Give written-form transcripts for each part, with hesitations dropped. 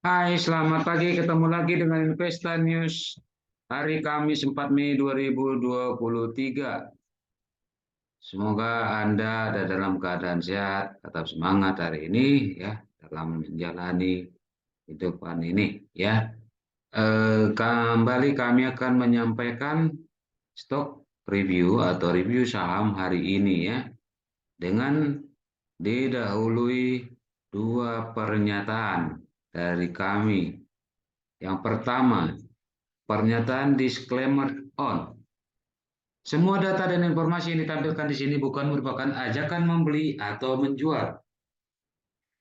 Hai, selamat pagi. Ketemu lagi dengan Investa News hari Kamis 4 Mei 2023. Semoga Anda ada dalam keadaan sehat, tetap semangat hari ini ya dalam menjalani kehidupan ini ya. Kembali kami akan menyampaikan stok review atau review saham hari ini ya dengan didahului dua pernyataan dari kami. Yang pertama, pernyataan disclaimer on. Semua data dan informasi yang ditampilkan di sini bukan merupakan ajakan membeli atau menjual.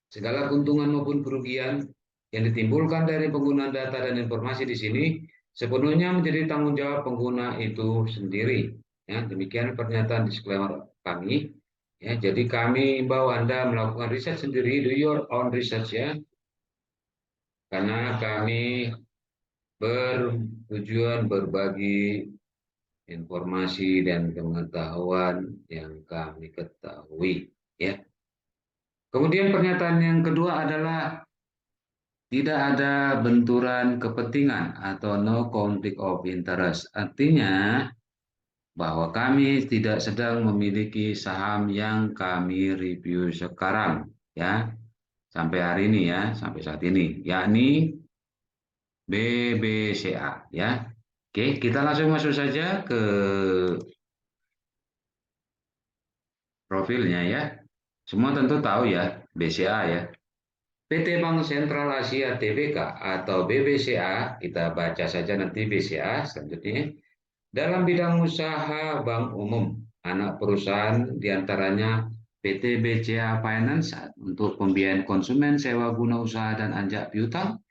Segala keuntungan maupun kerugian yang ditimbulkan dari penggunaan data dan informasi di sini sepenuhnya menjadi tanggung jawab pengguna itu sendiri. Ya, demikian pernyataan disclaimer kami. Ya, jadi kami imbau Anda melakukan riset sendiri, do your own research ya, karena kami bertujuan berbagi informasi dan pengetahuan yang kami ketahui ya. Kemudian pernyataan yang kedua adalah tidak ada benturan kepentingan atau no conflict of interest. Artinya bahwa kami tidak sedang memiliki saham yang kami review sekarang ya, sampai hari ini ya, sampai saat ini, yakni BBCA ya. Oke, kita langsung masuk saja ke profilnya ya. Semua tentu tahu ya, BCA ya. PT Bank Sentral Asia Tbk atau BBCA, kita baca saja nanti BCA selanjutnya. Dalam bidang usaha bank umum, anak perusahaan diantaranya PT BCA Finance untuk pembiayaan konsumen, sewa guna usaha dan anjak piutang,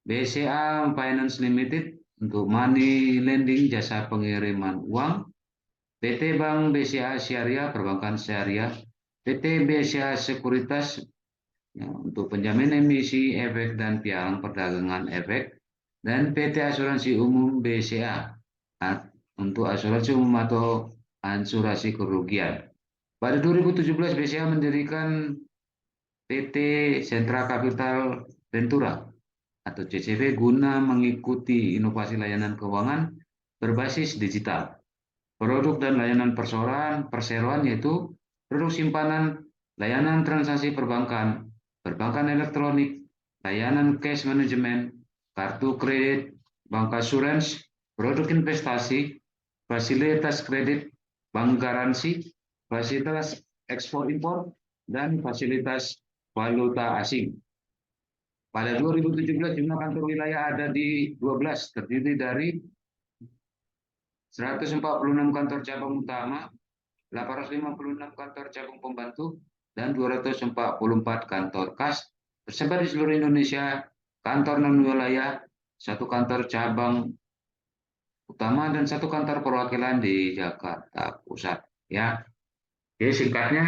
BCA Finance Limited untuk money lending jasa pengiriman uang, PT Bank BCA Syariah perbankan syariah, PT BCA Sekuritas ya, untuk penjamin emisi efek dan pialang perdagangan efek, dan PT Asuransi Umum BCA untuk asuransi umum atau asuransi kerugian. Pada 2017 BCA mendirikan PT Sentra Capital Ventura atau CCV guna mengikuti inovasi layanan keuangan berbasis digital. Produk dan layanan perseroan yaitu produk simpanan, layanan transaksi perbankan, perbankan elektronik, layanan cash management, kartu kredit, bank assurance, produk investasi, fasilitas kredit, bank garansi, fasilitas ekspor impor, dan fasilitas valuta asing. Pada 2017 jumlah kantor wilayah ada di 12, terdiri dari 146 kantor cabang utama, 856 kantor cabang pembantu, dan 244 kantor kas tersebar di seluruh Indonesia, kantor non-wilayah, satu kantor cabang utama, dan satu kantor perwakilan di Jakarta Pusat. Ya, jadi singkatnya,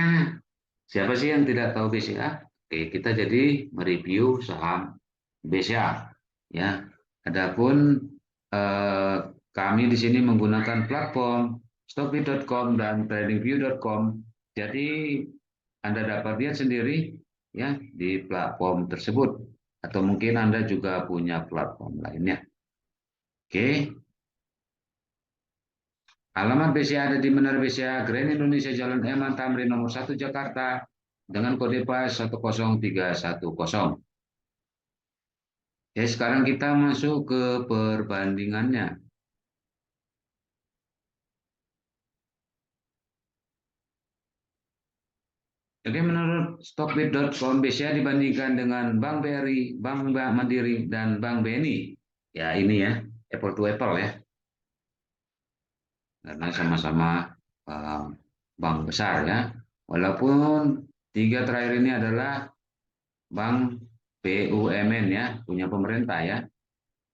siapa sih yang tidak tahu BCA? Oke, kita jadi mereview saham BCA. Ya, adapun eh, kami di sini menggunakan platform stockbit.com dan tradingview.com. Jadi Anda dapat lihat sendiri ya di platform tersebut, atau mungkin Anda juga punya platform lainnya. Oke, alamat BCA ada di Menara BCA Grand Indonesia Jalan Eman Tamrin nomor 1 Jakarta dengan kode PAS 10310. Ya, sekarang kita masuk ke perbandingannya. Jadi menurut Stockbit.com BCA dibandingkan dengan Bank BRI, Bank Mandiri, dan Bank BNI. Ya ini ya, apple to apple ya. Karena sama-sama uh, bank besar ya. Walaupun tiga terakhir ini adalah bank BUMN ya, punya pemerintah ya.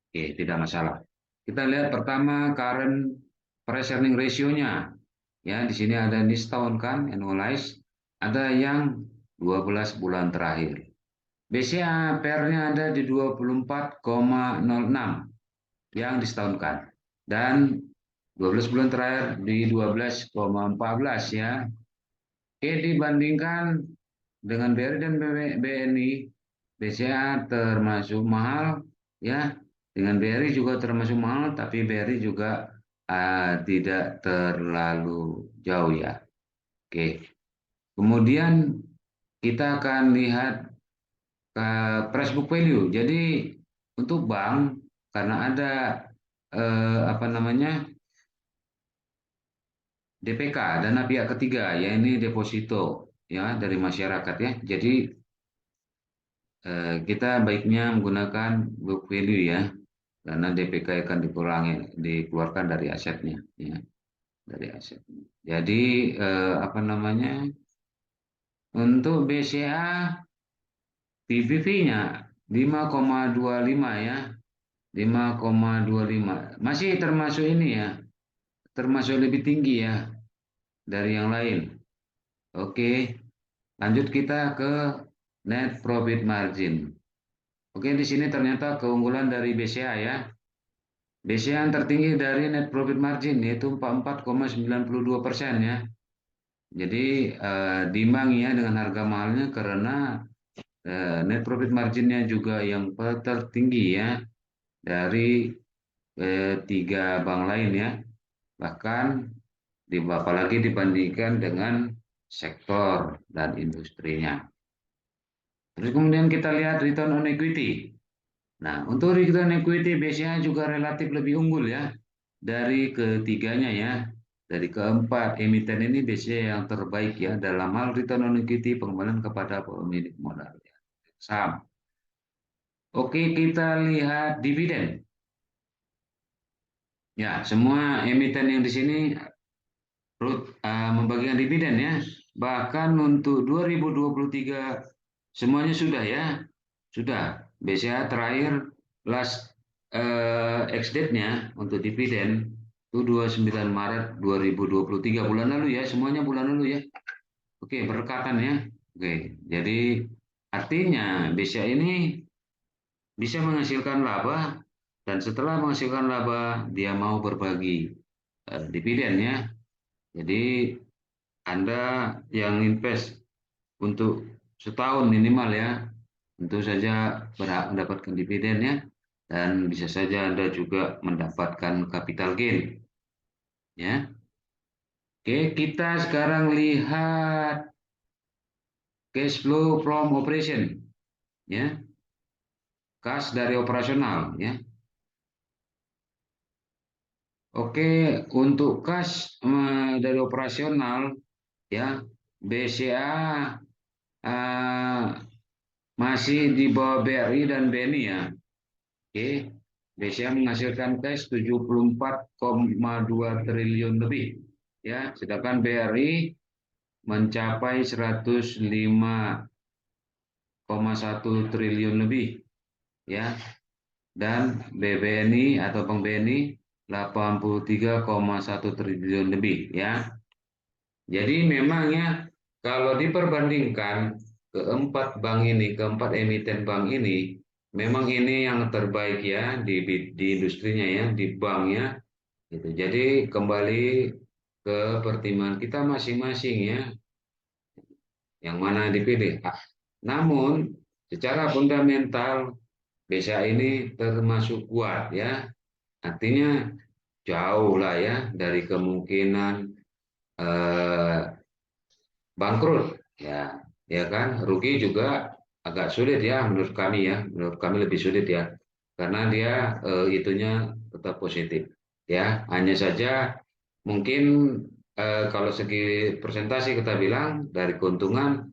Oke, tidak masalah. Kita lihat pertama current price earning ratio-nya. Ya, di sini ada ini setahun kan, annualized. Ada yang 12 bulan terakhir. BCA PR-nya ada di 24,06 yang disetahunkan. Dan 12 bulan terakhir di 12,14 ya. Oke, dibandingkan dengan BRI dan BNI, BCA termasuk mahal ya, dengan BRI juga termasuk mahal, tapi BRI juga tidak terlalu jauh ya. Oke. Kemudian kita akan lihat price book value. Jadi untuk bank karena ada apa namanya DPK, dana pihak ketiga, ya ini deposito ya dari masyarakat ya. Jadi kita baiknya menggunakan book value ya, karena DPK akan dikeluarkan dari asetnya ya, dari asetnya. Jadi apa namanya untuk BCA PBV-nya 5,25 ya, 5,25 masih termasuk ini ya, termasuk lebih tinggi ya dari yang lain. Oke, lanjut kita ke net profit margin. Oke, di sini ternyata keunggulan dari BCA ya. BCA yang tertinggi dari net profit margin yaitu 44,92% ya. Jadi diimbangi ya dengan harga mahalnya karena net profit marginnya juga yang tertinggi ya dari tiga bank lain ya. Bahkan apalagi dibandingkan dengan sektor dan industrinya. Terus kemudian kita lihat return on equity. Nah, untuk return on equity BCA juga relatif lebih unggul ya dari ketiganya ya. Dari keempat emiten ini BCA yang terbaik ya dalam hal return on equity pengembalian kepada pemilik modal ya. Saham. Oke, kita lihat dividen. Ya, semua emiten yang di sini membagikan dividen ya. Bahkan untuk 2023 semuanya sudah ya. Sudah. BCA terakhir last ex-date-nya untuk dividen itu 29 Maret 2023 bulan lalu ya. Semuanya bulan lalu ya. Oke, berdekatan ya. Oke, jadi artinya BCA ini bisa menghasilkan laba dan setelah menghasilkan laba dia mau berbagi dividen ya. Jadi Anda yang invest untuk setahun minimal ya, tentu saja berhak mendapatkan dividen ya, dan bisa saja Anda juga mendapatkan capital gain ya. Oke, kita sekarang lihat cash flow from operation ya, kas dari operasional ya. Oke, untuk kas dari operasional ya, BCA masih di bawah BRI dan BNI ya. Oke, BCA menghasilkan cash 74,2 triliun lebih ya, sedangkan BRI mencapai 105,1 triliun lebih ya, dan BBNI atau Bank BNI 83,1 triliun lebih ya. Jadi memang ya kalau diperbandingkan keempat emiten bank ini, memang ini yang terbaik ya di industrinya ya, di banknya gitu. Jadi kembali ke pertimbangan kita masing-masing ya, yang mana dipilih. Namun secara fundamental BCA ini termasuk kuat ya, artinya jauh lah ya dari kemungkinan eh, bangkrut ya, ya kan, rugi juga agak sulit ya menurut kami ya, menurut kami lebih sulit ya karena dia itunya tetap positif ya, hanya saja mungkin kalau segi persentase kita bilang dari keuntungan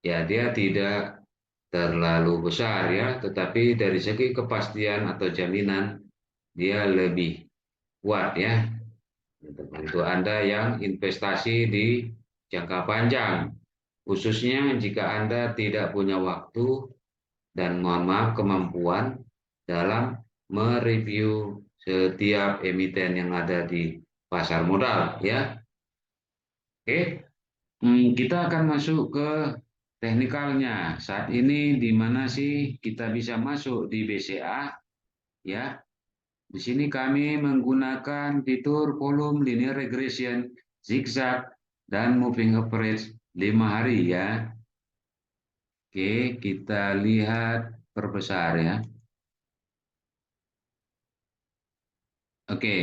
ya dia tidak terlalu besar ya, tetapi dari segi kepastian atau jaminan dia lebih kuat ya untuk Anda yang investasi di jangka panjang, khususnya jika Anda tidak punya waktu dan mohon maaf kemampuan dalam mereview setiap emiten yang ada di pasar modal ya. Oke, kita akan masuk ke teknikalnya. Saat ini di mana sih kita bisa masuk di BCA ya. Di sini kami menggunakan fitur volume linear regression, zigzag, dan moving average 5 hari ya. Oke, kita lihat perbesar ya. Oke,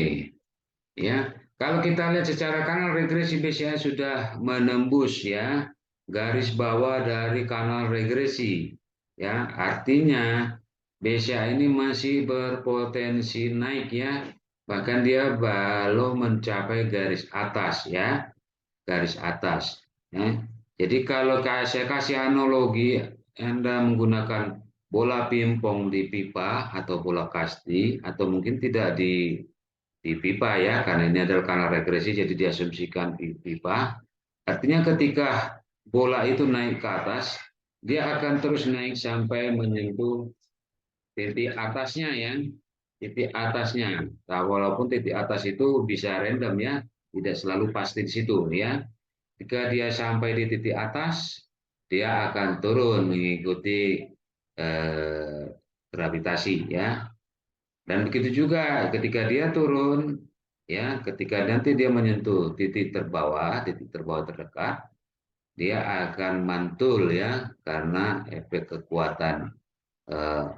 ya. Kalau kita lihat secara kanal regresi BCA sudah menembus ya garis bawah dari kanal regresi. Ya, artinya BCA ini masih berpotensi naik ya. Bahkan dia belum mencapai garis atas ya, garis atas. Ya. Jadi kalau saya kasih analogi, Anda menggunakan bola pingpong di pipa atau bola kasti atau mungkin tidak di pipa ya, karena ini adalah kanal regresi jadi diasumsikan di pipa. Artinya ketika bola itu naik ke atas, dia akan terus naik sampai menyentuh titik atasnya ya, titik atasnya. Nah, walaupun titik atas itu bisa random ya, tidak selalu pasti di situ ya. Jika dia sampai di titik atas, dia akan turun mengikuti eh, gravitasi ya. Dan begitu juga ketika dia turun, ya, ketika nanti dia menyentuh titik terbawah terdekat, dia akan mantul ya karena efek kekuatan eh,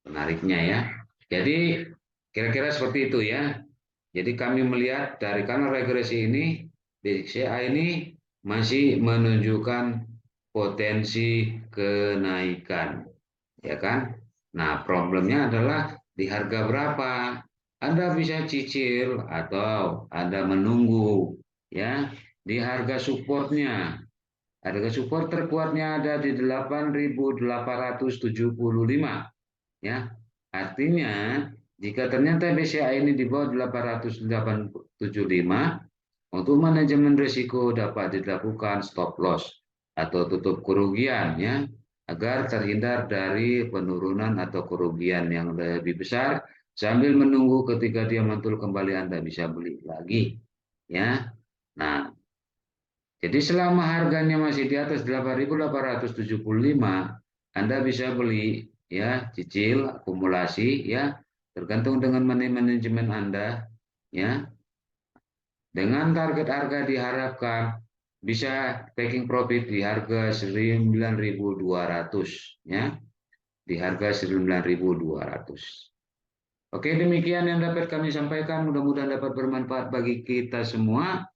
penariknya ya. Jadi kira-kira seperti itu ya. Jadi kami melihat dari kanal regresi ini, BCA ini masih menunjukkan potensi kenaikan, ya kan? Nah, problemnya adalah di harga berapa? Anda bisa cicil atau Anda menunggu, ya, di harga supportnya. Harga support terkuatnya ada di 8.875 ya. Artinya jika ternyata BCA ini di bawah 875, untuk manajemen risiko dapat dilakukan stop loss atau tutup kerugian ya, agar terhindar dari penurunan atau kerugian yang lebih besar sambil menunggu ketika dia mantul kembali Anda bisa beli lagi ya. Nah, jadi selama harganya masih di atas 8.875, Anda bisa beli ya, cicil, akumulasi ya, tergantung dengan manajemen Anda ya. Dengan target harga diharapkan bisa taking profit di harga 9.200 ya, di harga 9.200. Oke, demikian yang dapat kami sampaikan. Mudah-mudahan dapat bermanfaat bagi kita semua.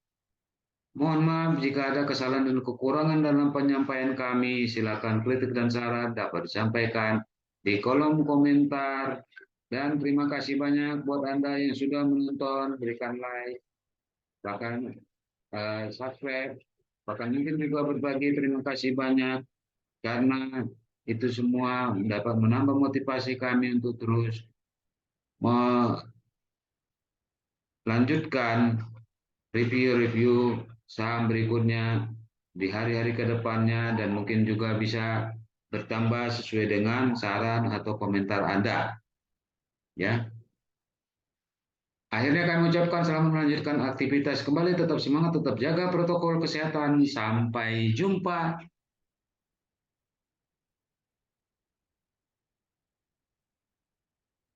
Mohon maaf jika ada kesalahan dan kekurangan dalam penyampaian kami. Silakan kritik dan saran dapat disampaikan di kolom komentar. Dan terima kasih banyak buat Anda yang sudah menonton, berikan like, bahkan subscribe, bahkan mungkin juga berbagi. Terima kasih banyak karena itu semua dapat menambah motivasi kami untuk terus melanjutkan review-review saham berikutnya di hari-hari ke depannya dan mungkin juga bisa bertambah sesuai dengan saran atau komentar Anda. Ya, akhirnya kami ucapkan selamat melanjutkan aktivitas kembali, tetap semangat, tetap jaga protokol kesehatan. Sampai jumpa.